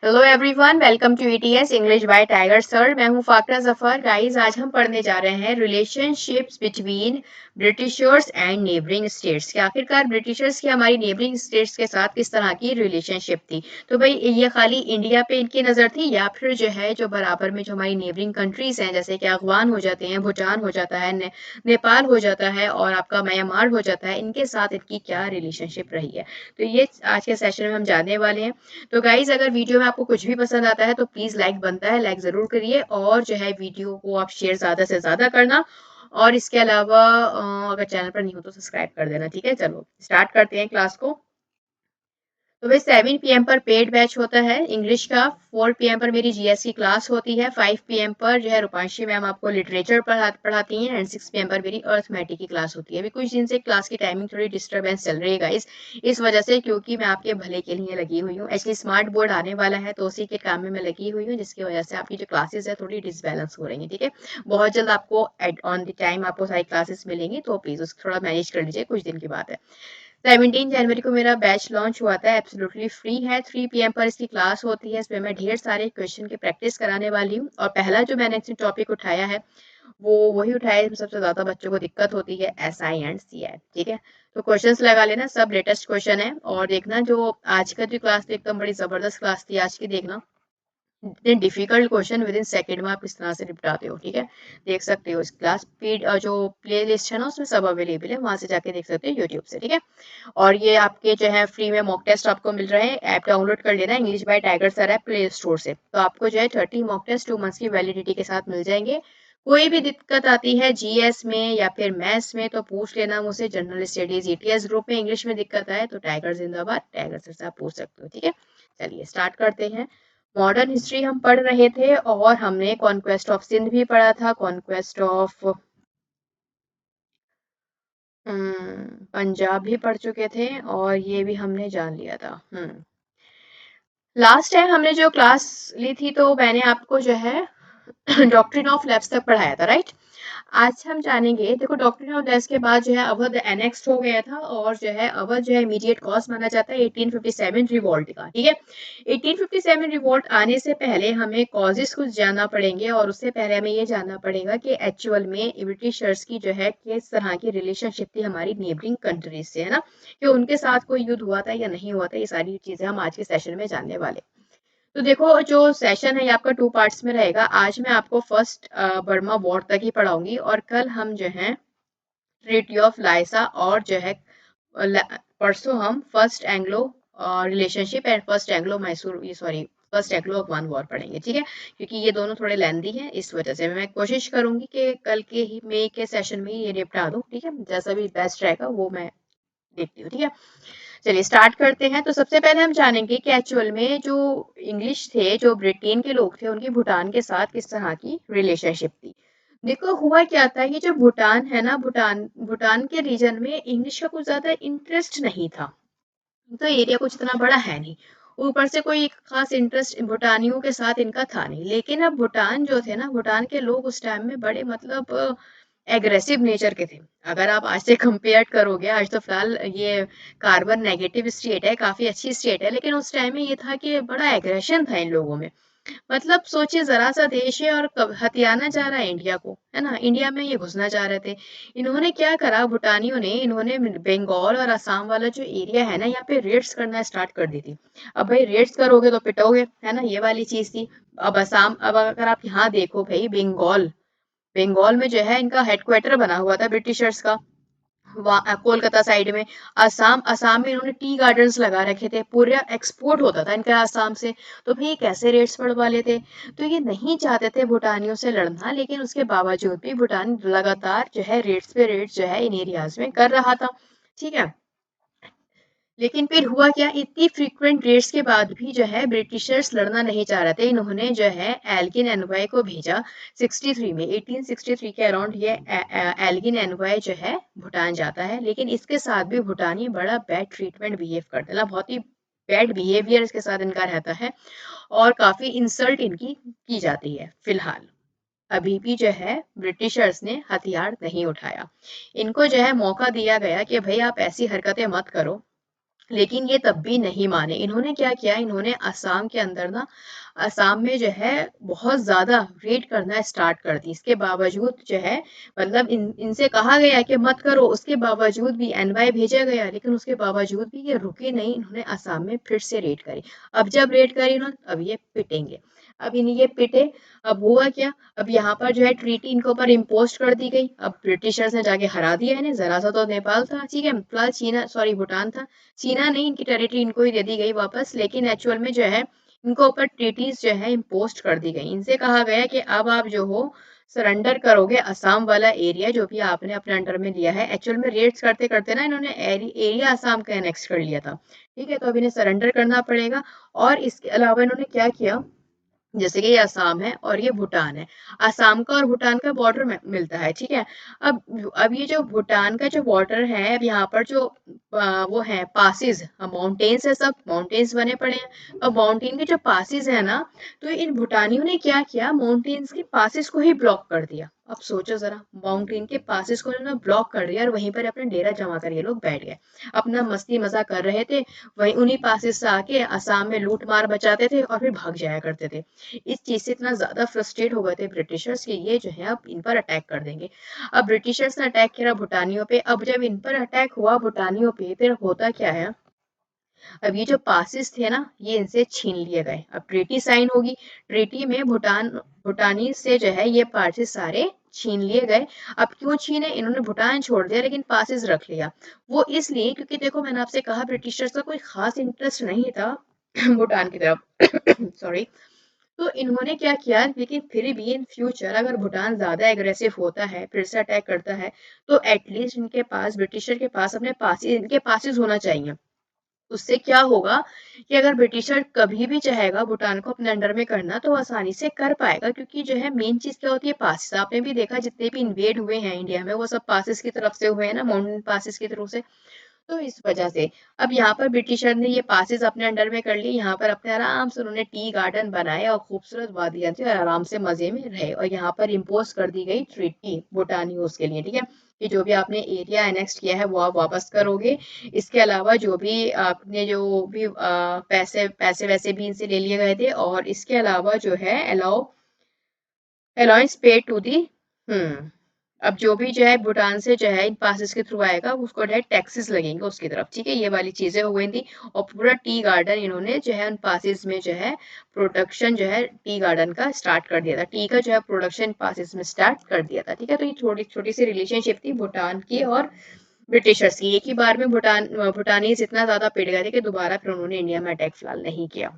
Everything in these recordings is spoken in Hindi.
Hello everyone, welcome to ETS English by tiger sir. मैं हूं फाकरा जफर। गाइस, आज हम पढ़ने जा रहे हैं relationships between Britishers and neighbouring states. कि आखिरकार ब्रिटिशर्स की हमारी नेबरिंग स्टेट्स के साथ किस तरह की रिलेशनशिप थी। तो भाई, ये खाली इंडिया पे इनकी नज़र थी या फिर जो है जो बराबर में जो हमारी नेबरिंग कंट्रीज हैं, जैसे कि अफगान हो जाते हैं, भूटान हो जाता है, नेपाल हो जाता है और आपका म्यांमार हो जाता है, इनके साथ इनकी क्या रिलेशनशिप रही है। तो ये आज के सेशन में हम जानने वाले हैं। तो गाइज, अगर वीडियो में आपको कुछ भी पसंद आता है तो प्लीज लाइक बनता है, लाइक जरूर करिए और जो है वीडियो को आप शेयर ज्यादा से ज्यादा करना। और इसके अलावा अगर चैनल पर नहीं हो तो सब्सक्राइब कर देना। ठीक है, चलो स्टार्ट करते हैं क्लास को। तो भाई 7 PM पर पेड बैच होता है इंग्लिश का। 4 PM पर मेरी जीएस की क्लास होती है। 5 PM पर जो है रूपांशी मैम आपको लिटरेचर पढ़ाती हैं एंड 6 PM पर मेरी अर्थमेटिक की क्लास होती है। अभी कुछ दिन से क्लास की टाइमिंग थोड़ी डिस्टर्बेंस चल रही है गाइस, इस वजह से, क्योंकि मैं आपके भले के लिए लगी हुई हूँ। एक्चुअली स्मार्ट बोर्ड आने वाला है तो उसी के काम में मैं लगी हुई हूँ, जिसकी वजह से आपकी जो क्लासेस है थोड़ी डिसबैलेंस हो रही है। ठीक है, बहुत जल्द आपको ऑन द टाइम आपको सारी क्लासेस मिलेंगी, तो प्लीज उसको थोड़ा मैनेज कर लीजिए, कुछ दिन की बात है। 17 जनवरी को मेरा बैच लॉन्च हुआ था, एब्सोल्युटली फ्री है। 3 PM पर इसकी क्लास होती है। इसमें मैं ढेर सारे क्वेश्चन की प्रैक्टिस कराने वाली हूँ और पहला जो मैंने टॉपिक उठाया है वो वही उठाया जिसमें सबसे ज्यादा बच्चों को दिक्कत होती है, SI एंड CI। ठीक है, तो क्वेश्चंस लगा लेना, सब लेटेस्ट क्वेश्चन है। और देखना जो आज का जो क्लास थी एकदम बड़ी जबरदस्त क्लास थी आज की, देखना इतने difficult question with in second में आप इस तरह से निपटाते हो। ठीक है, देख सकते हो इस क्लास फीड जो प्ले लिस्ट है ना उसमें सब अवेलेबल है, वहां से जाके देख सकते हो यूट्यूब से। ठीक है, और ये आपके जो है फ्री में मॉक टेस्ट आपको मिल रहे हैं। ऐप डाउनलोड कर लेना, English by tiger sir app play store से। तो आपको जो है 30 मॉक टेस्ट 2 मंथ्स की वैलिडिटी के साथ मिल जाएंगे। कोई भी दिक्कत आती है जीएस में या फिर मैथ्स में तो पूछ लेना मुझसे। जनरल स्टडीज ईटीएस ग्रुप में इंग्लिश में दिक्कत आए तो टाइगर जिंदाबाद, टाइगर सर से आप पूछ सकते हो। ठीक है, चलिए स्टार्ट करते हैं। मॉडर्न हिस्ट्री हम पढ़ रहे थे और हमने कॉन्क्वेस्ट ऑफ सिंध भी पढ़ा था, कॉन्क्वेस्ट ऑफ पंजाब भी पढ़ चुके थे और ये भी हमने जान लिया था। लास्ट टाइम हमने जो क्लास ली थी तो मैंने आपको जो है डॉक्ट्रिन ऑफ लैप्स तक पढ़ाया था, राइट। आज हम जानेंगे, देखो डॉक्ट्रिन ऑफ लैप्स के बाद जो है अवध एनेक्स्ट हो गया था और जो है अवध जो है इमीडिएट कॉज माना जाता है 1857 रिवॉल्ट का। ठीक है, 1857 रिवॉल्ट आने से पहले हमें कॉजेस कुछ जानना पड़ेंगे और उससे पहले हमें ये जानना पड़ेगा कि एक्चुअल में ब्रिटिशर्स की जो है किस तरह की रिलेशनशिप थी हमारी नेबरिंग कंट्रीज से, है ना, कि उनके साथ कोई युद्ध हुआ था या नहीं हुआ था। ये सारी चीजें हम आज के सेशन में जानने वाले। तो देखो जो सेशन है ये आपका 2 पार्ट्स में रहेगा। आज मैं आपको फर्स्ट बर्मा वॉर तक ही पढ़ाऊंगी और कल हम जो है ट्रीटी ऑफ लाइसा और जो है परसों हम first Anglo relationship and first Anglo Mysore, ये sorry, first Anglo Afghan war पढ़ेंगे। ठीक है, क्योंकि ये दोनों थोड़े लेंदी हैं, इस वजह से मैं कोशिश करूंगी कि कल के ही मई के सेशन में ही ये निपटा दूं। ठीक है, जैसा भी बेस्ट रहेगा वो मैं देखती हूँ। ठीक है, चलिए स्टार्ट करते हैं। तो सबसे पहले हम जानेंगे कि एक्चुअल में जो इंग्लिश थे, जो ब्रिटेन के लोग थे, उनकी भूटान के साथ किस तरह की रिलेशनशिप थी। देखो हुआ क्या था, ये जो भूटान है ना, भूटान भूटान के रीजन में इंग्लिश का कुछ ज्यादा इंटरेस्ट नहीं था। तो एरिया कुछ इतना बड़ा है नहीं, ऊपर से कोई खास इंटरेस्ट भूटानियों के साथ इनका था नहीं। लेकिन अब भूटान जो थे ना, भूटान के लोग उस टाइम में बड़े मतलब एग्रेसिव नेचर के थे। अगर आप आज से कंपेयर करोगे, आज तो फिलहाल ये कार्बन नेगेटिव स्टेट है, काफी अच्छी स्टेट है, लेकिन उस टाइम में ये था कि बड़ा एग्रेशन था इन लोगों में। मतलब सोचिए, जरा सा देश है और हथियाना चाह रहा है इंडिया को, है ना, इंडिया में ये घुसना चाह रहे थे। इन्होंने क्या करा भूटानियों ने, इन्होंने बंगाल और असम वाला जो एरिया है ना, यहाँ पे रेड्स करना स्टार्ट कर दी थी। अब भाई रेड्स करोगे तो पिटोगे, है ना, ये वाली चीज थी। अब असम, अब अगर आप यहाँ देखो भाई, बंगाल, बंगाल में जो है इनका हेडक्वार्टर बना हुआ था ब्रिटिशर्स का, कोलकाता साइड में। असम, असम में इन्होंने टी गार्डन्स लगा रखे थे, पूरा एक्सपोर्ट होता था इनका असम से। तो भाई कैसे रेट्स बढ़वा लेते। तो ये नहीं चाहते थे भूटानियों से लड़ना, लेकिन उसके बावजूद भी भूटान लगातार जो है रेट्स पे रेट्स जो है इन एरियाज में कर रहा था। ठीक है, लेकिन फिर हुआ क्या, इतनी फ्रीक्वेंट रेड्स के बाद भी जो है ब्रिटिशर्स लड़ना नहीं चाह रहे थे। इन्होंने जो है एल्गिन एनवाय को भेजा 63 में, 1863 के अराउंड ये एल्गिन एनवाय जो है भूटान जाता है। लेकिन इसके साथ भी भूटानी बड़ा बैड ट्रीटमेंट बिहेव करते हैं, बहुत ही बैड बिहेवियर इसके साथ इनका रहता है और काफी इंसल्ट इनकी की जाती है। फिलहाल अभी भी जो है ब्रिटिशर्स ने हथियार नहीं उठाया। इनको जो है मौका दिया गया कि भाई आप ऐसी हरकतें मत करो, लेकिन ये तब भी नहीं माने। इन्होंने क्या किया, इन्होंने असम के अंदर ना, असम में जो है बहुत ज़्यादा रेड करना स्टार्ट कर दी। इसके बावजूद जो है, मतलब इनसे कहा गया कि मत करो, उसके बावजूद भी एनवाई भेजा गया, लेकिन उसके बावजूद भी ये रुके नहीं। इन्होंने असम में फिर से रेड करी। अब जब रेड करी इन्होंने, अब ये पिटेंगे। अब इन ये पिटे। अब हुआ क्या, अब यहाँ पर जो है ट्रीटी इनके ऊपर इम्पोज कर दी गई। अब ब्रिटिशर्स ने जाके हरा दिया इन्हें। जरा सा तो नेपाल था, ठीक है, फिलहाल चीना, सॉरी भूटान था। चीना नहीं, इनकी टेरिटरी इनको ही दे दी गई वापस, लेकिन एक्चुअल में जो है इनको ऊपर ट्रीटीज जो है इम्पोस्ट कर दी गई। इनसे कहा गया कि अब आप जो हो सरेंडर करोगे असम वाला एरिया जो भी आपने अपने अंडर में लिया है। एक्चुअल में रेड्स करते करते ना इन्होंने एरिया असम का एनेक्स कर लिया था, ठीक है, तो अब इन्हें सरेंडर करना पड़ेगा। और इसके अलावा इन्होंने क्या किया, जैसे कि ये असम है और ये भूटान है, असम का और भूटान का बॉर्डर मिलता है, ठीक है। अब ये जो भूटान का जो बॉर्डर है, अब यहाँ पर जो वो है पासिस, माउंटेन्स है, सब माउंटेन्स बने पड़े हैं। अब माउंटेन के जो पासिस है ना, तो इन भूटानियों ने क्या किया, माउंटेन्स के पासिस को ही ब्लॉक कर दिया। अब सोचो जरा, माउंटेन के पासिस को इन्होंने ब्लॉक कर दिया और वहीं पर अपने डेरा जमा कर ये लोग बैठ गए, अपना मस्ती मजा कर रहे थे। वहीं उन्हीं पासिस से आके असम में लूट मार मचाते थे और फिर भाग जाया करते थे। इस चीज से इतना ज्यादा फ्रस्ट्रेट हो गए थे ब्रिटिशर्स कि ये जो है अब इन पर अटैक कर देंगे। अब ब्रिटिशर्स ने अटैक किया भूटानियों पे। अब जब इन पर अटैक हुआ भूटानियों पे, फिर होता क्या है, अब ये जो पासिस थे ना, ये इनसे छीन लिए गए। अब ट्रीटी साइन होगी, ट्रीटी में भूटानी से जो है ये पासिस सारे छीन लिए गए। अब क्यों छीने, इन्होंने भूटान छोड़ दिया लेकिन पासिस रख लिया। वो इसलिए क्योंकि देखो, मैंने आपसे कहा ब्रिटिशर्स का कोई खास इंटरेस्ट नहीं था भूटान की तरफ सॉरी। तो इन्होंने क्या किया, लेकिन फिर भी इन फ्यूचर अगर भूटान ज्यादा एग्रेसिव होता है, फिर से अटैक करता है, तो एटलीस्ट इनके पास, ब्रिटिशर के पास अपने पास, इनके पासिस होना चाहिए। उससे क्या होगा कि अगर ब्रिटिशर कभी भी चाहेगा भूटान को अपने अंडर में करना, तो आसानी से कर पाएगा। क्योंकि जो है मेन चीज क्या होती है, पासिस। आपने भी देखा जितने भी इन्वेड हुए हैं इंडिया में, वो सब पासिस की तरफ से हुए हैं ना, माउंटेन पासिस की तरफ से। तो इस वजह से अब यहाँ पर ब्रिटिशर ने ये पासेस अपने अंडर में कर लिए। यहाँ पर अपने आराम से उन्होंने टी गार्डन बनाए और खूबसूरत वादियां थी और आराम से मजे में रहे। और यहाँ पर इम्पोज कर दी गई ट्रीटी भूटानियों के लिए, ठीक है, कि जो भी आपने एरिया एनेक्स किया है वो आप वापस करोगे। इसके अलावा जो भी आपने जो भी पैसे पैसे वैसे भी इनसे ले लिए गए थे, और इसके अलावा जो है अलाउंस पे टू दी। हम्म अब जो भी जो है भूटान से जो है इन पासिस के थ्रू आएगा, उसको जो है टैक्सेस लगेंगे उसकी तरफ, ठीक है, ये वाली चीजें हो गई थी। और पूरा टी गार्डन इन्होंने जो है उन पासिस में जो है प्रोडक्शन जो है टी गार्डन का स्टार्ट कर दिया था। टी का जो है प्रोडक्शन पासिस में स्टार्ट कर दिया था, ठीक है। तो ये थोड़ी छोटी सी रिलेशनशिप थी भूटान की और ब्रिटिशर्स की। एक ही बार में भूटानीज इतना ज्यादा पिट गए थे कि दोबारा फिर उन्होंने इंडिया में अटैक फिलहाल नहीं किया।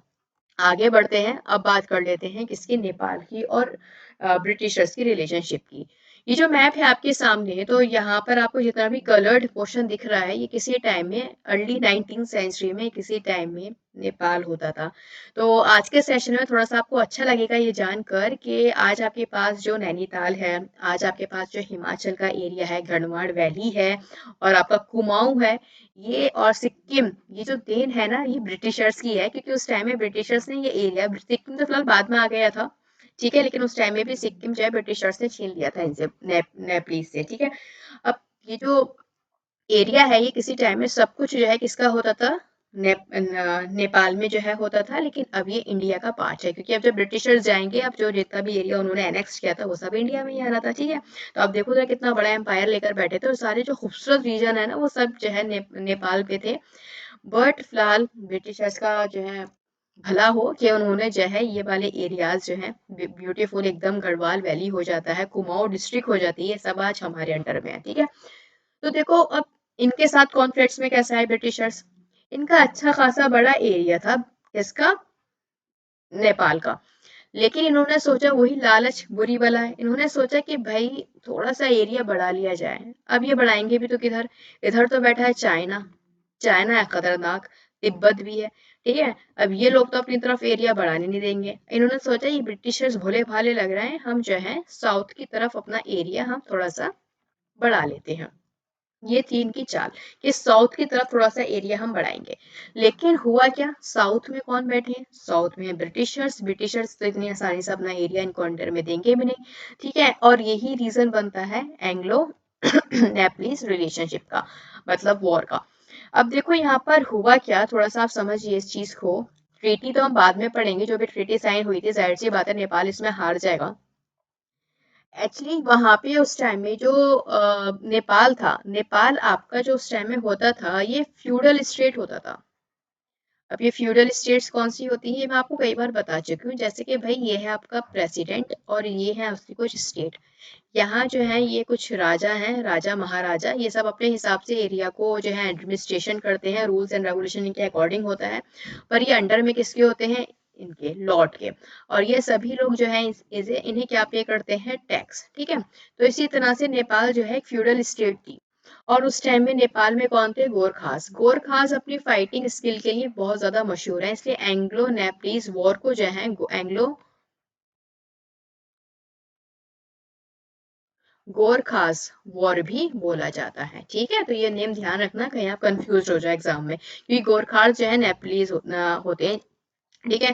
आगे बढ़ते हैं, अब बात कर लेते हैं किसकी, नेपाल की और ब्रिटिशर्स की रिलेशनशिप की। ये जो मैप है आपके सामने, तो यहाँ पर आपको जितना भी कलर्ड पोर्शन दिख रहा है, ये किसी टाइम में अर्ली 19th सेंचुरी में किसी टाइम में नेपाल होता था। तो आज के सेशन में थोड़ा सा आपको अच्छा लगेगा ये जानकर कि आज आपके पास जो नैनीताल है, आज आपके पास जो हिमाचल का एरिया है, गढ़वाल वैली है, और आपका कुमाऊं है, ये और सिक्किम, ये जो देन है ना, ये ब्रिटिशर्स की है। क्योंकि उस टाइम में ब्रिटिशर्स ने ये एरिया, सिक्किम तो फिलहाल बाद में आ गया था, ठीक है, लेकिन उस टाइम में भी सिक्किम जो है ब्रिटिशर्स ने छीन लिया था इनसे, नेपलीज से, ठीक है। अब ये जो एरिया है, ये किसी टाइम में सब कुछ जो है किसका होता था, नेपाल में जो है होता था, लेकिन अब ये इंडिया का पार्ट है। क्योंकि अब जब ब्रिटिशर्स जाएंगे, अब जो जितना भी एरिया उन्होंने एनेक्स किया था वो सब इंडिया में ही आना था, ठीक है। तो अब देखो तो कितना बड़ा एम्पायर लेकर बैठे थे, और सारे जो खूबसूरत रीजन है ना, वो सब जो है नेपाल पे थे। बट फिलहाल ब्रिटिशर्स का जो है भला हो कि उन्होंने जो है ये वाले एरियाज जो है ब्यूटीफुल एकदम, गढ़वाल वैली हो जाता है, कुमाऊं डिस्ट्रिक्ट हो जाती है, सब आज हमारे अंडर में है, ठीक है। तो देखो अब इनके साथ कॉन्फ्लिक्ट्स में कैसा है ब्रिटिशर्स, इनका अच्छा खासा बड़ा एरिया था, किसका, नेपाल का। लेकिन इन्होंने सोचा, वही लालच बुरी बला है, इन्होंने सोचा कि भाई थोड़ा सा एरिया बढ़ा लिया जाए। अब ये बढ़ाएंगे भी तो किधर, इधर तो बैठा है चाइना, चाइना है खतरनाक, तिब्बत भी है, ठीक है। अब ये लोग तो अपनी तरफ एरिया बढ़ाने नहीं देंगे। इन्होंने सोचा ये ब्रिटिशर्स भोले भाले लग रहे हैं, हम जो है साउथ की तरफ अपना एरिया हम थोड़ा सा बढ़ा लेते हैं। ये थी इनकी चाल कि साउथ की तरफ थोड़ा सा एरिया हम बढ़ाएंगे। लेकिन हुआ क्या, साउथ में कौन बैठे हैं, साउथ में ब्रिटिशर्स। ब्रिटिशर्स तो इतनी आसानी से अपना एरिया इनको अंडर में देंगे भी नहीं, ठीक है। और यही रीजन बनता है एंग्लो नेपलीज रिलेशनशिप का, मतलब वॉर का। अब देखो यहाँ पर हुआ क्या, थोड़ा सा आप समझिए इस चीज को। ट्रीटी तो हम बाद में पढ़ेंगे, जो भी ट्रीटी साइन हुई थी, जाहिर सी बात है नेपाल इसमें हार जाएगा। एक्चुअली वहां पे उस टाइम में जो नेपाल था, नेपाल आपका जो उस टाइम में होता था, ये फ्यूडल स्टेट होता था। अब ये फ्यूडल स्टेट्स कौन सी होती है, ये मैं आपको कई बार बता चुकी हूँ। जैसे कि भाई ये है आपका प्रेसिडेंट और ये है उसकी कुछ स्टेट। यहाँ जो है ये कुछ राजा हैं, राजा महाराजा, ये सब अपने हिसाब से एरिया को जो है एडमिनिस्ट्रेशन करते हैं, रूल्स एंड रेगुलेशन इनके अकॉर्डिंग होता है। पर ये अंडर में किसके होते हैं, इनके लॉर्ड के। और ये सभी लोग जो है इन्हें क्या पे करते हैं, टैक्स। ठीक है, तो इसी तरह से नेपाल जो है एक फ्यूडल स्टेट थी। और उस टाइम में नेपाल में कौन थे, गोरखास। गोरखास अपनी फाइटिंग स्किल के लिए बहुत ज्यादा मशहूर है, इसलिए एंग्लो नेपलीज वॉर को जो है एंग्लो गोरखास वॉर भी बोला जाता है। ठीक है, तो ये नेम ध्यान रखना, कहीं आप कंफ्यूज हो जाए एग्जाम में, क्योंकि गोरखास जो है नेपलीज होते हैं। ठीक है,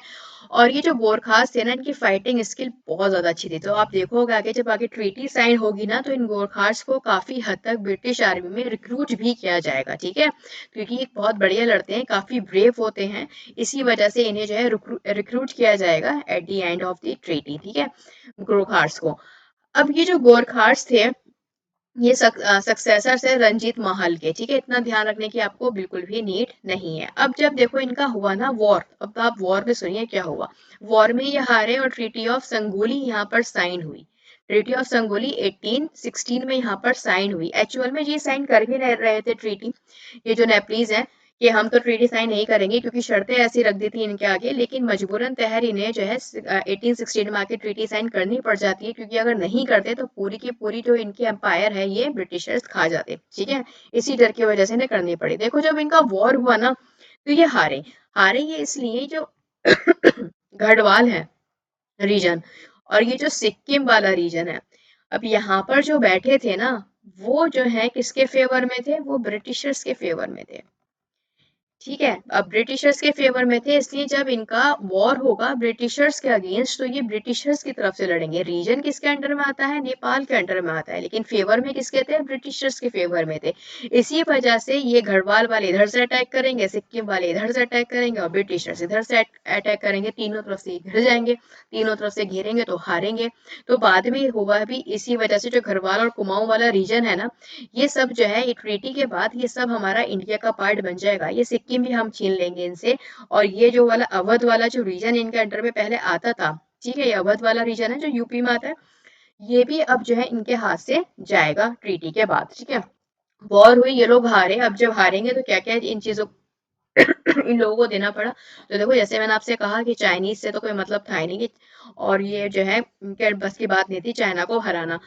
और ये जो गोरखास थे ना, इनकी फाइटिंग स्किल बहुत ज्यादा अच्छी थी। तो आप देखोगे आगे, जब आगे ट्रीटी साइन होगी ना, तो इन गोरखास को काफी हद तक ब्रिटिश आर्मी में रिक्रूट भी किया जाएगा। ठीक है, क्योंकि ये बहुत बढ़िया लड़ते हैं, काफी ब्रेव होते हैं, इसी वजह से इन्हें जो है रिक्रूट किया जाएगा at the end of the treaty. ठीक है, गोरखास को। अब ये जो गोरखास थे, ये सक्सेसर है रंजीत महल के। ठीक है, इतना ध्यान रखने की आपको बिल्कुल भी नीड नहीं है। अब जब देखो इनका हुआ ना वॉर, अब आप वॉर में सुनिए क्या हुआ। वॉर में ये हारे और ट्रीटी ऑफ संगोली यहाँ पर साइन हुई। ट्रीटी ऑफ संगोली 1816 में यहाँ पर साइन हुई। एक्चुअल में ये साइन कर भी रहे थे ट्रीटी, ये जो नेपलीज है, कि हम तो ट्रीटी साइन नहीं करेंगे, क्योंकि शर्तें ऐसी रख दी थी इनके आगे। लेकिन मजबूरन तहर इन्हें जो है 1816 में आके ट्रीटी साइन करनी पड़ जाती है, क्योंकि अगर नहीं करते तो पूरी की पूरी जो इनकी एम्पायर है ये ब्रिटिशर्स खा जाते। ठीक है, इसी डर की वजह से इन्हें करनी पड़ी। देखो जब इनका वॉर हुआ ना, तो ये हारे। हारे ये इसलिए, जो गढ़वाल है रीजन, और ये जो सिक्किम वाला रीजन है, अब यहाँ पर जो बैठे थे ना, वो जो है किसके फेवर में थे, वो ब्रिटिशर्स के फेवर में थे। ठीक है, अब ब्रिटिशर्स के फेवर में थे, इसलिए जब इनका वॉर होगा ब्रिटिशर्स के अगेंस्ट, तो ये ब्रिटिशर्स की तरफ से लड़ेंगे। रीजन किसके अंडर में आता है, नेपाल के अंडर में आता है, लेकिन फेवर में किसके थे, ब्रिटिशर्स के फेवर में थे। इसी वजह से ये गढ़वाल वाले इधर से अटैक करेंगे, सिक्किम वाले इधर से अटैक करेंगे, और ब्रिटिशर्स इधर से अटैक करेंगे। तीनों तरफ से घिर जाएंगे, तीनों तरफ से घेरेंगे तो हारेंगे। तो बाद में हुआ भी इसी वजह से, जो गढ़वाल और कुमाऊं वाला रीजन है ना, ये सब जो है ये ट्रीटी के बाद ये सब हमारा इंडिया का पार्ट बन जाएगा। ये सिक्किम भी हम छीन लेंगे इनसे, और ये जो वाला अवध वाला जो रीजन इनके अंडर में पहले आता था, ठीक है, ये अवध वाला रीजन है जो यूपी में आता है, ये भी अब जो है इनके हाथ से जाएगा ट्रीटी के बाद। ठीक है, वॉर हुई, ये लोग हारे। अब जब हारेंगे तो क्या क्या इन चीजों इन लोगों को देना पड़ा। तो देखो जैसे मैंने आपसे कहा कि चाइनीज से तो कोई मतलब था ही नहीं, और ये जो है इनके बस की बात नहीं थी चाइना को हराना।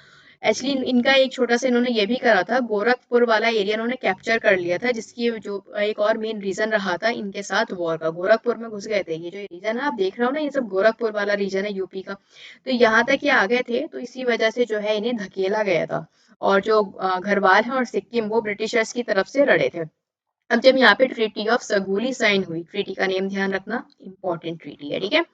एक्चुअली इनका एक छोटा सा इन्होंने ये भी करा था, गोरखपुर वाला एरिया इन्होंने कैप्चर कर लिया था, जिसकी जो एक और मेन रीजन रहा था इनके साथ वॉर का, गोरखपुर में घुस गए थे। ये जो रीजन है आप देख रहे हो ना, ये सब गोरखपुर वाला रीजन है यूपी का। तो यहाँ तक ये आ गए थे, तो इसी वजह से जो है इन्हें धकेला गया था। और जो घरवाल है और सिक्किम, वो ब्रिटिशर्स की तरफ से लड़े थे। अब जब यहाँ पे ट्रीटी ऑफ सगुली साइन हुई, ट्रीटी का नेम ध्यान रखना, इंपॉर्टेंट ट्रीटी है। ठीक है,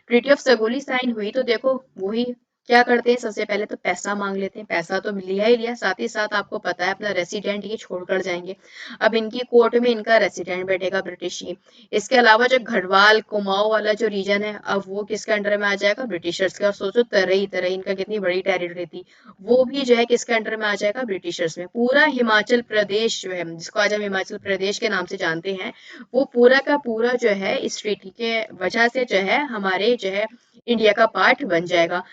ट्रीटी ऑफ सगोली साइन हुई, तो देखो वही क्या करते हैं, सबसे पहले तो पैसा मांग लेते हैं। पैसा तो लिया ही लिया, साथ ही साथ आपको पता है अपना रेसिडेंट ये छोड़कर जाएंगे। अब इनकी कोर्ट में इनका रेसिडेंट बैठेगा ब्रिटिश ही। इसके अलावा जो गढ़वाल कुमाऊं वाला जो रीजन है, अब वो किसके अंडर में आ जाएगा, ब्रिटिशर्स का। और सोचो तरई तरई इनका कितनी बड़ी टेरिटरी थी, वो भी जो है किसके अंडर में आ जाएगा, ब्रिटिशर्स में। पूरा हिमाचल प्रदेश जो है, जिसको आज हम हिमाचल प्रदेश के नाम से जानते हैं, वो पूरा का पूरा जो है इस ट्रीटी के वजह से जो है हमारे जो है इंडिया का पार्ट बन जाएगा।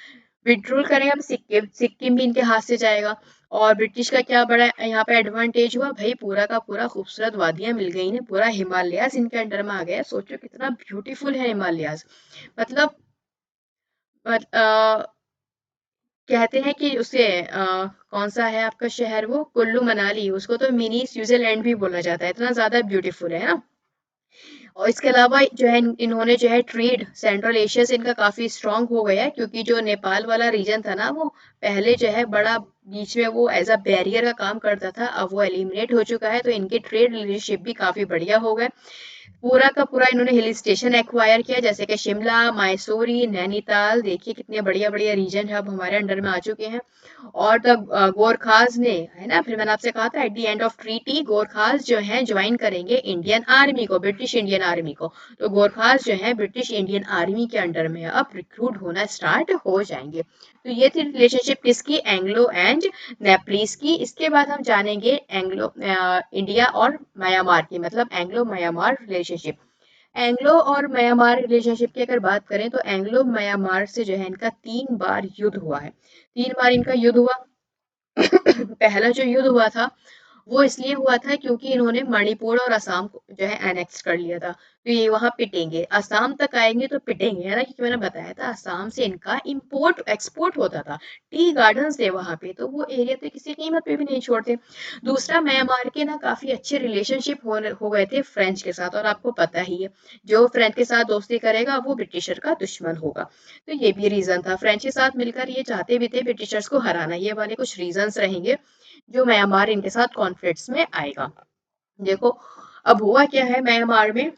विड्रॉल करेंगे हम सिक्किम, सिक्किम भी इनके हाथ से जाएगा। और ब्रिटिश का क्या बड़ा यहाँ पे एडवांटेज हुआ, भाई पूरा का पूरा खूबसूरत वादियां मिल गई इन्हें, पूरा हिमालयास इनके अंडर में आ गया। सोचो कितना ब्यूटीफुल है हिमालयास। मतलब कहते हैं कि उसे कौन सा है आपका शहर, वो कुल्लू मनाली, उसको तो मिनी स्विट्जरलैंड भी बोला जाता है, इतना ज्यादा ब्यूटीफुल है ना। और इसके अलावा जो है इन्होंने जो है ट्रेड सेंट्रल एशिया से इनका काफी स्ट्रांग हो गया है, क्योंकि जो नेपाल वाला रीजन था ना, वो पहले जो है बड़ा बीच में वो एज अ बैरियर का काम करता था, अब वो एलिमिनेट हो चुका है। तो इनके ट्रेड रिलेशनशिप भी काफी बढ़िया हो गए। पूरा का पूरा इन्होंने हिल स्टेशन एक्वायर किया, जैसे कि शिमला, मैसूरी, नैनीताल। देखिए कितने बढ़िया बढ़िया रीजन है अब हमारे अंडर में आ चुके हैं। और द गोरखास ने, है ना, फिर मैंने आपसे कहा था at the end of treaty Gorkhas जो है ज्वाइन करेंगे इंडियन आर्मी को, ब्रिटिश इंडियन आर्मी को। तो गोरखास जो है ब्रिटिश इंडियन आर्मी के अंडर में अब रिक्रूट होना स्टार्ट हो जाएंगे। तो ये थी रिलेशनशिप किसकी, एंग्लो एंड नेपलीज की। इसके बाद हम जानेंगे एंग्लो इंडिया और म्यांमार की, मतलब एंग्लो म्यांमार रिलेशनशिप। एंग्लो और म्यांमार रिलेशनशिप की अगर बात करें तो एंग्लो म्यांमार से जो है इनका 3 बार युद्ध हुआ है। 3 बार इनका युद्ध हुआ। पहला जो युद्ध हुआ था वो इसलिए हुआ था क्योंकि इन्होंने मणिपुर और असम को जो है एनेक्स कर लिया था। तो ये वहां पिटेंगे, असम तक आएंगे तो पिटेंगे, है ना, क्योंकि मैंने बताया था असम से इनका इंपोर्ट एक्सपोर्ट होता था। टी गार्डन थे वहां पे, तो वो एरिया तो किसी कीमत पे भी नहीं छोड़ते। दूसरा, म्यांमार के ना काफी अच्छे रिलेशनशिप हो गए थे फ्रेंच के साथ, और आपको पता ही है जो फ्रेंच के साथ दोस्ती करेगा वो ब्रिटिशर का दुश्मन होगा। तो ये भी रीजन था, फ्रेंच के साथ मिलकर ये चाहते भी थे ब्रिटिशर्स को हराना। ये वाले कुछ रीजंस रहेंगे जो म्यांमार इनके साथ कॉन्फ्लिक्ट्स में आएगा। देखो अब हुआ क्या है म्यांमार में।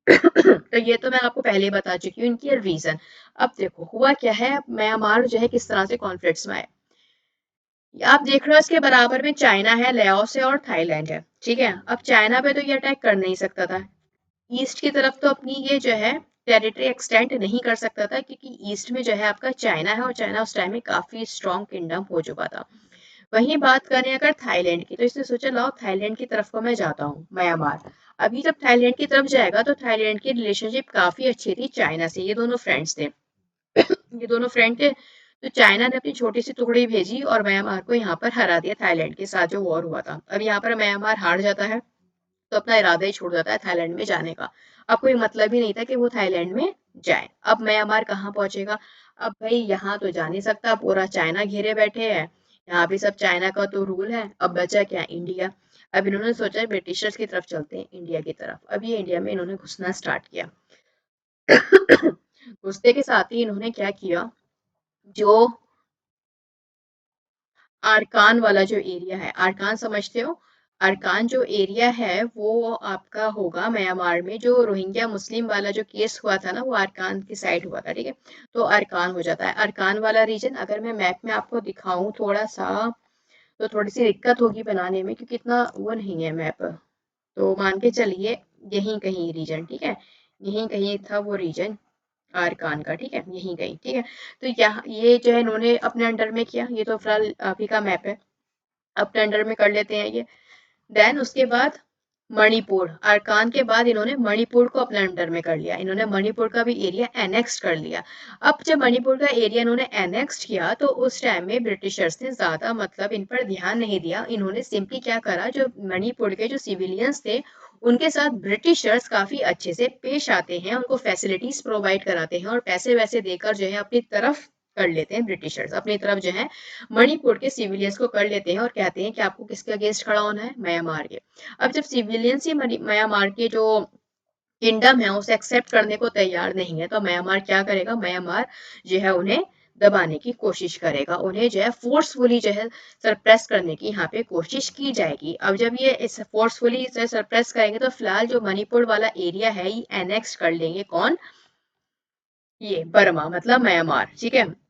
तो ये तो मैं आपको पहले ही बता चुकी हूँ इनकी रीजन। अब देखो हुआ क्या है, म्यांमार जो है किस तरह से कॉन्फ्लिक्ट्स में आए। आप देख रहे हो इसके बराबर में चाइना है, लाओस है और थाईलैंड है, ठीक है। अब चाइना पे तो ये अटैक कर नहीं सकता था, ईस्ट की तरफ तो अपनी ये जो है टेरिटरी एक्सटेंड नहीं कर सकता था, क्योंकि ईस्ट में जो है आपका चाइना है, और चाइना उस टाइम में काफी स्ट्रॉन्ग किंगडम हो चुका था। वहीं बात करें अगर थाईलैंड की, तो इसने सोचा लाओ थाईलैंड की तरफ को मैं जाता हूँ, म्यांमार। अभी जब थाईलैंड की तरफ जाएगा तो थाईलैंड की रिलेशनशिप काफी अच्छी थी चाइना से, ये दोनों फ्रेंड्स थे। ये दोनों फ्रेंड थे। तो चाइना ने अपनी छोटी सी टुकड़ी भेजी और म्यांमार को यहाँ पर हरा दिया, थाईलैंड के साथ जो वॉर हुआ था। अब यहाँ पर म्यांमार हार जाता है तो अपना इरादा ही छोड़ देता है थाईलैंड में जाने का। अब कोई मतलब ही नहीं था कि वो थाईलैंड में जाए। अब म्यांमार कहाँ पहुंचेगा, अब भाई यहाँ तो जा नहीं सकता, पूरा चाइना घेरे बैठे है, यहाँ भी सब चाइना का तो रूल है। अब बचा क्या, इंडिया। अब इन्होंने सोचा ब्रिटिशर्स की तरफ चलते हैं, इंडिया की तरफ। अब ये इंडिया में इन्होंने घुसना स्टार्ट किया। घुसते के साथ ही इन्होंने क्या किया, जो आरकान वाला जो एरिया है, आरकान समझते हो, आरकान जो एरिया है वो आपका होगा म्यांमार में। जो रोहिंग्या मुस्लिम वाला जो केस हुआ था ना, वो आरकान की साइड हुआ था, ठीक है। तो आरकान हो जाता है, आरकान वाला रीजन। अगर मैं मैप में आपको दिखाऊं थोड़ा सा, तो थोड़ी सी दिक्कत होगी बनाने में, क्योंकि इतना वो नहीं है मैप। तो मान के चलिए यहीं कहीं रीजन, ठीक है, यहीं कहीं था वो रीजन आरकान का, ठीक है, यहीं कहीं, ठीक है। तो यहाँ ये जो है इन्होंने अपने अंडर में किया, ये तो फिलहाल अभी का मैप है, अपने अंडर में कर लेते हैं ये। देन उसके बाद मणिपुर, अरकान के बाद इन्होंने मणिपुर को अपने अंडर में कर लिया, इन्होंने मणिपुर का भी एरिया एनेक्स कर लिया। अब जब मणिपुर का एरिया इन्होंने एनेक्स किया तो उस टाइम में ब्रिटिशर्स ने ज्यादा मतलब इन पर ध्यान नहीं दिया। इन्होंने सिंपली क्या करा, जो मणिपुर के जो सिविलियंस थे उनके साथ ब्रिटिशर्स काफी अच्छे से पेश आते हैं, उनको फैसिलिटीज प्रोवाइड कराते हैं और पैसे वैसे देकर जो है अपनी तरफ कर लेते हैं, ब्रिटिशर्स अपनी तरफ जो है मणिपुर के सिविलियंस को कर लेते हैं और कहते हैं कि आपको किसके अगेंस्ट खड़ा होना है, म्यांमार के। अब जब सिविलियंस ही म्यांमार के जो किंगडम है उसे एक्सेप्ट करने को तैयार नहीं है, तो म्यांमार क्या करेगा, म्यांमार जो है उन्हें दबाने की कोशिश करेगा, उन्हें जो है फोर्सफुली जो है सरप्रेस करने की यहाँ पे कोशिश की जाएगी। अब जब ये इस फोर्सफुली इसे सरप्रेस करेंगे तो फिलहाल जो मणिपुर वाला एरिया है ये एनेक्स कर लेंगे, कौन, ये बर्मा मतलब म्यांमार, ठीक है।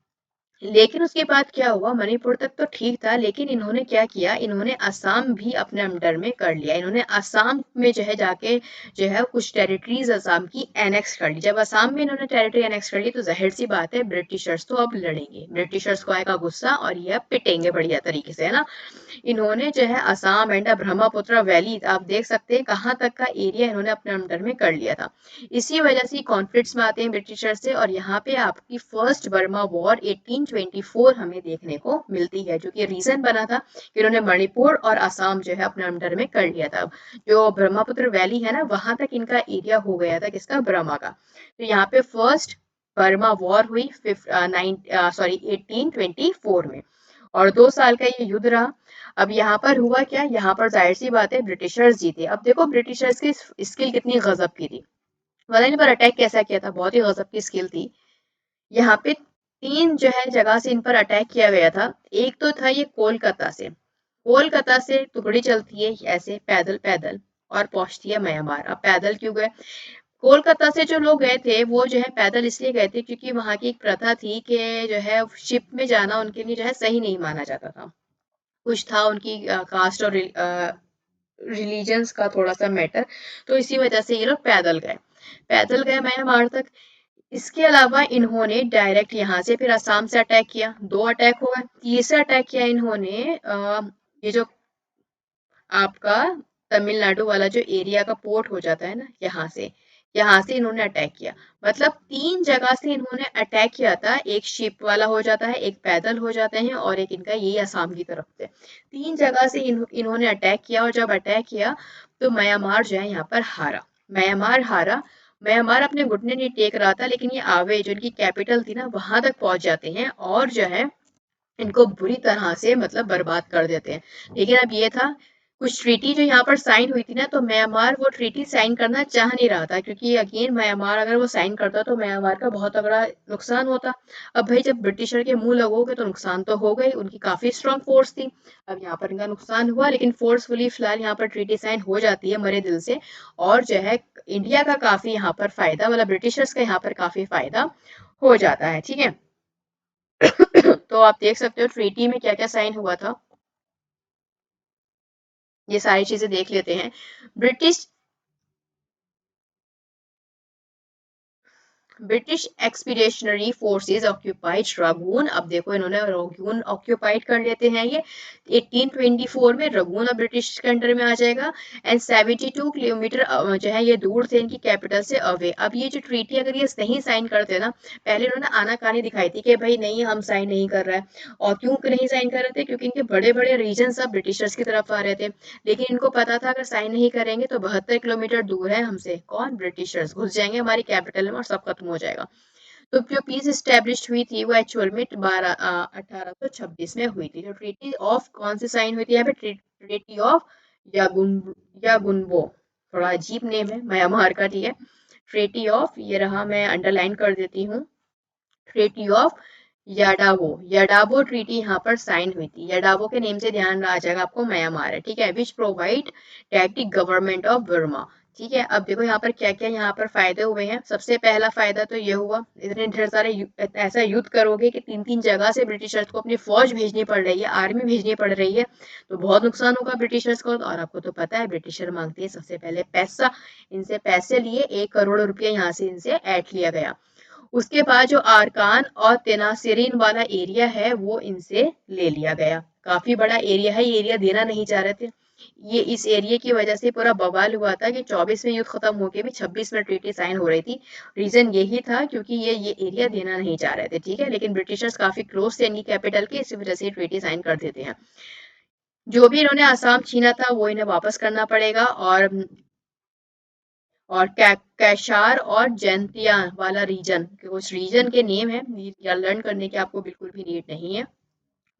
लेकिन उसके बाद क्या हुआ, मणिपुर तक तो ठीक था, लेकिन इन्होंने क्या किया, इन्होंने असम भी अपने अंडर में कर लिया। इन्होंने असम में जो है जाके जो है कुछ टेरिटरीज असम की एनेक्स कर ली। जब असम में इन्होंने टेरिटरी एनेक्स कर ली तो जाहिर सी बात है ब्रिटिशर्स तो अब लड़ेंगे, ब्रिटिशर्स को आएगा गुस्सा और ये अब पिटेंगे बढ़िया तरीके से, है ना। इन्होंने जो है असम एंड ब्रह्मपुत्र वैली, आप देख सकते हैं कहाँ तक का एरिया इन्होंने अपने अंडर में कर लिया था। इसी वजह से कॉन्फ्लिक्ट्स में आते हैं ब्रिटिशर से, और यहाँ पे आपकी फर्स्ट बर्मा वॉर 1824 हमें देखने को मिलती है, जो कि रीजन बना था कि उन्होंने मणिपुर और असम जो है अपने अंडर में कर लिया था। जो ब्रह्मपुत्र वैली है ना, वहां तक इनका एरिया हो गया था किसका, बर्मा का। तो यहाँ पे फर्स्ट बर्मा वॉर हुई 1824 में, और 2 साल का ये युद्ध रहा। अब यहाँ पर हुआ क्या, यहाँ पर जाहिर सी बात है ब्रिटिशर्स जीते। अब देखो ब्रिटिशर्स की स्किल कितनी गजब की थी, पता इन पर अटैक कैसा किया था, बहुत ही गजब की स्किल थी। यहाँ पे 3 जगह से इन पर अटैक किया गया था। एक तो था ये कोलकाता से, कोलकाता से टुकड़ी चलती है ऐसे पैदल पैदल, और पहुंचती है म्यांमार। अब पैदल क्यों गए? कोलकाता से जो लोग गए थे वो जो है पैदल इसलिए गए थे क्योंकि वहां की एक प्रथा थी कि जो है शिप में जाना उनके लिए जो है सही नहीं माना जाता था। कुछ था उनकी कास्ट और रिलीजन्स का थोड़ा सा मैटर, तो इसी वजह से ये लोग पैदल गए म्यांमार तक। इसके अलावा इन्होंने डायरेक्ट यहाँ से फिर असम से अटैक किया, 2 अटैक हो गए। तीसरा अटैक किया इन्होंने ये जो आपका तमिलनाडु वाला जो एरिया का पोर्ट हो जाता है ना, यहाँ से इन्होंने अटैक किया। मतलब 3 जगह से इन्होंने अटैक किया था। एक शिप वाला हो जाता है, एक पैदल हो जाते हैं और एक इनका यही असम की तरफ से। 3 जगह से इन्होंने अटैक किया और जब अटैक किया तो म्यांमार जो है यहाँ पर हारा। म्यांमार हारा। म्यांमार अपने घुटने नहीं टेक रहा था, लेकिन ये आवे जो इनकी कैपिटल थी ना वहां तक पहुंच जाते हैं और जो है इनको बुरी तरह से मतलब बर्बाद कर देते हैं। लेकिन अब ये था कुछ ट्रीटी जो यहाँ पर साइन हुई थी ना, तो म्यांमार वो ट्रीटी साइन करना चाह नहीं रहा था क्योंकि अगेन म्यांमार अगर वो साइन करता तो म्यांमार का बहुत तगड़ा नुकसान होता। अब भाई जब ब्रिटिशर के मुंह लगोगे तो नुकसान तो हो गई, उनकी काफी स्ट्रांग फोर्स थी। अब यहाँ पर इनका नुकसान हुआ, लेकिन फोर्सफुली फिलहाल यहाँ पर ट्रीटी साइन हो जाती है मरे दिल से। और जो है इंडिया का काफी यहाँ पर फायदा, मतलब ब्रिटिशर्स का यहाँ पर काफी फायदा हो जाता है। ठीक है। तो आप देख सकते हो ट्रीटी में क्या क्या साइन हुआ था, ये सारी चीजें देख लेते हैं। British British expeditionary forces occupied Rangoon. अब देखो इन्होंने रंगून ऑक्यूपाइड कर लेते हैं। ये 1824 में रंगून अब ब्रिटिश के अंडर में आ जाएगा। एंड 72 किलोमीटर जो है ये दूर थे इनकी कैपिटल से अवे। अब ये जो ट्रीटी अगर ये नहीं साइन करते ना, पहले इन्होंने आनाकानी दिखाई थी कि भाई नहीं हम साइन नहीं कर रहे हैं। और क्यों नहीं साइन कर रहे थे? क्योंकि इनके बड़े बड़े रीजन सब ब्रिटिशर्स की तरफ आ रहे थे। लेकिन इनको पता था अगर साइन नहीं करेंगे तो 72 किलोमीटर दूर है हमसे कौन? ब्रिटिशर्स घुस जाएंगे हमारी कैपिटल में और सब खत्म हो जाएगा। तो जो पीस स्टेब्लिश हुई थी वो एक्चुअल में 1826 में हुई थी। जो ट्रीटी ऑफ कौन सी साइन हुई थी यहाँ पे? ट्रीटी ऑफ यागुन यागुनबो। थोड़ा अजीब नेम है म्यांमार का। ठीक है। ट्रीटी ऑफ, ये रहा, मैं अंडरलाइन कर देती हूँ। Treaty of याडावो। याडावो ट्रीटी यहाँ पर साइन हुई थी। याडावो के नेम से ध्यान आ जाएगा आपको म्यांमार है। ठीक है। Which provide tactic government of Burma. ठीक है। अब देखो यहाँ पर क्या क्या यहाँ पर फायदे हुए हैं। सबसे पहला फायदा तो ये हुआ, इतने ढेर सारे ऐसा युद्ध करोगे कि 3 3 जगह से ब्रिटिशर्स को अपनी फौज भेजनी पड़ रही है, आर्मी भेजनी पड़ रही है, तो बहुत नुकसान होगा ब्रिटिशर्स को। और आपको तो पता है ब्रिटिशर मांगते हैं सबसे पहले पैसा। इनसे पैसे लिए, 1 करोड़ रुपया यहाँ से इनसे ऐट लिया गया। उसके बाद जो आरकान और तेनासिरीन वाला एरिया है वो इनसे ले लिया गया। काफी बड़ा एरिया है, ये एरिया देना नहीं चाह रहे थे। ये इस एरिया की वजह से पूरा बवाल हुआ था कि 24 में युद्ध खत्म होके भी 26 में ट्रीटी साइन हो रही थी। रीजन यही था क्योंकि ये एरिया देना नहीं चाह रहे थे। ठीक है। लेकिन ब्रिटिशर्स काफी क्लोज थे इनकी कैपिटल के, इसी वजह से ट्रीटी साइन कर देते हैं। जो भी इन्होंने आसाम छीना था वो इन्हें वापस करना पड़ेगा। और कैशार और जैंतिया वाला रीजन, कुछ रीजन के नेम है, या लर्न करने की आपको बिल्कुल भी नीड नहीं है।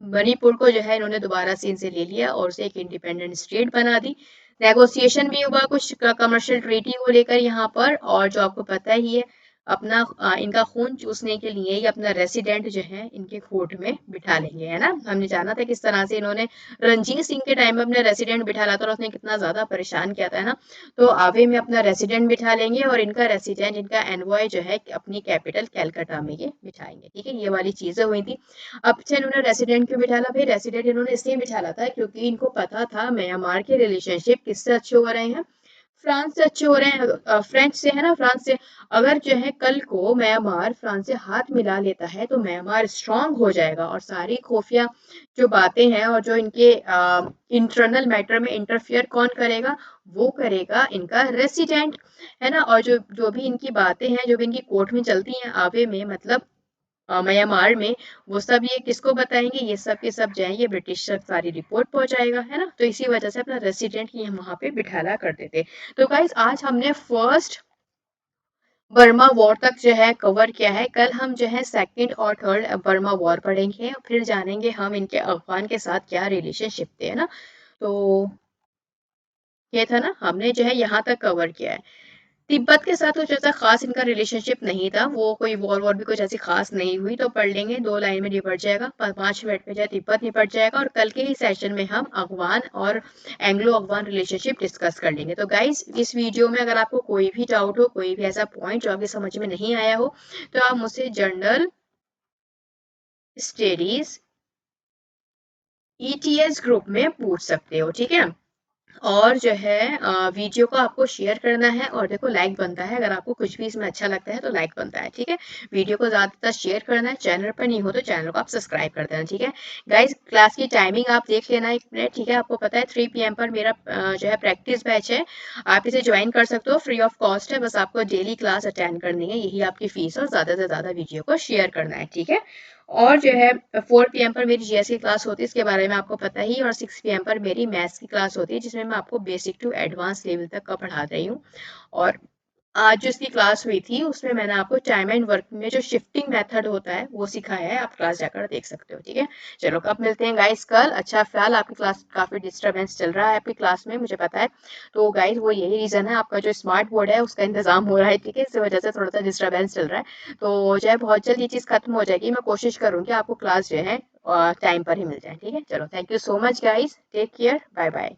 मणिपुर को जो है इन्होंने दोबारा से इनसे ले लिया और उसे एक इंडिपेंडेंट स्टेट बना दी। नेगोशिएशन भी हुआ कुछ कमर्शियल ट्रीटी को लेकर यहाँ पर। और जो आपको पता ही है अपना इनका खून चूसने के लिए ये अपना रेसिडेंट जो है इनके कोर्ट में बिठा लेंगे, है ना। हमने जाना था किस तरह से इन्होंने रणजीत सिंह के टाइम में अपने रेसिडेंट बिठा लाया था और उसने कितना ज्यादा परेशान किया था, है ना। तो आवे में अपना रेसिडेंट बिठा लेंगे और इनका रेसिडेंट, इनका एनवॉय जो है अपनी कैपिटल कैलकाटा में ये बिठाएंगे। ठीक है। ये वाली चीजें हुई थी। अब से इन्होंने रेसिडेंट क्यों बिठाला? भाई रेसिडेंट इन्होंने इसलिए बिठाला था क्योंकि इनको पता था म्यांमार के रिलेशनशिप किससे अच्छे हो रहे हैं? फ्रांस से अच्छे हो रहे हैं, फ्रेंच से, है ना, फ्रांस से। अगर जो है कल को म्यांमार फ्रांस से हाथ मिला लेता है तो म्यांमार स्ट्रांग हो जाएगा और सारी खुफिया जो बातें हैं और जो इनके इंटरनल मैटर में इंटरफियर कौन करेगा? वो करेगा इनका रेसिडेंट, है ना। और जो जो भी इनकी बातें हैं, जो भी इनकी कोर्ट में चलती हैं आवे में, मतलब म्यांमार में, वो सब ये किसको बताएंगे? ये सब के सब जाएंगे ब्रिटिश तक, सारी रिपोर्ट पहुंचाएगा, है ना। तो इसी वजह से अपना रेसिडेंट ही हम वहां पे बिठाला करते थे। तो गाइज आज हमने फर्स्ट बर्मा वॉर तक जो है कवर किया है। कल हम जो है सेकंड और थर्ड बर्मा वॉर पढ़ेंगे, फिर जानेंगे हम इनके अफगान के साथ क्या रिलेशनशिप थे, है ना। तो ये था ना, हमने जो है यहाँ तक कवर किया है। तिब्बत के साथ कुछ ऐसा खास इनका रिलेशनशिप नहीं था, वो कोई वॉर भी कुछ ऐसी खास नहीं हुई। तो पढ़ लेंगे, 2 लाइन में निपट जाएगा, 5 मिनट में जो है तिब्बत निपट जाएगा, और कल के ही सेशन में हम अफगान और एंग्लो अफगान रिलेशनशिप डिस्कस कर लेंगे। तो गाइज, इस वीडियो में अगर आपको कोई भी डाउट हो, कोई भी ऐसा पॉइंट जो आपके समझ में नहीं आया हो, तो आप मुझसे जनरल स्टडीज ETS ग्रुप में पूछ सकते हो, ठीक है। और जो है वीडियो को आपको शेयर करना है, और देखो लाइक बनता है, अगर आपको कुछ भी इसमें अच्छा लगता है तो लाइक बनता है, ठीक है। वीडियो को ज़्यादातर शेयर करना है, चैनल पर नहीं हो तो चैनल को आप सब्सक्राइब कर देना, ठीक है। गाइज, क्लास की टाइमिंग आप देख लेना 1 मिनट, ठीक है। आपको पता है 3 PM पर मेरा जो है प्रैक्टिस बैच है, आप इसे ज्वाइन कर सकते हो, फ्री ऑफ कॉस्ट है, बस आपको डेली क्लास अटेंड करनी है, यही आपकी फीस, और ज़्यादा से ज़्यादा वीडियो को शेयर करना है, ठीक है। और जो है 4 PM पर मेरी GS की क्लास होती है, इसके बारे में आपको पता ही, और 6 PM पर मेरी मैथ्स की क्लास होती है, जिसमें मैं आपको बेसिक टू एडवांस लेवल तक का पढ़ा रही हूँ। और आज जो इसकी क्लास हुई थी, उसमें मैंने आपको टाइम एंड वर्क में जो शिफ्टिंग मेथड होता है वो सिखाया है, आप क्लास जाकर देख सकते हो, ठीक है। चलो, कब मिलते हैं गाइस? कल। अच्छा ख्याल, आपकी क्लास काफी डिस्टरबेंस चल रहा है आपकी क्लास में, मुझे पता है। तो गाइस, वो यही रीजन है, आपका जो स्मार्ट बोर्ड है उसका इंतजाम हो रहा है, ठीक है, इस वजह से थोड़ा सा डिस्टरबेंस चल रहा है। तो जो है बहुत जल्द ये चीज खत्म हो जाएगी, मैं कोशिश करूंगी आपको क्लास जो है टाइम पर ही मिल जाए, ठीक है। चलो, thank you so much guys, take care, bye bye.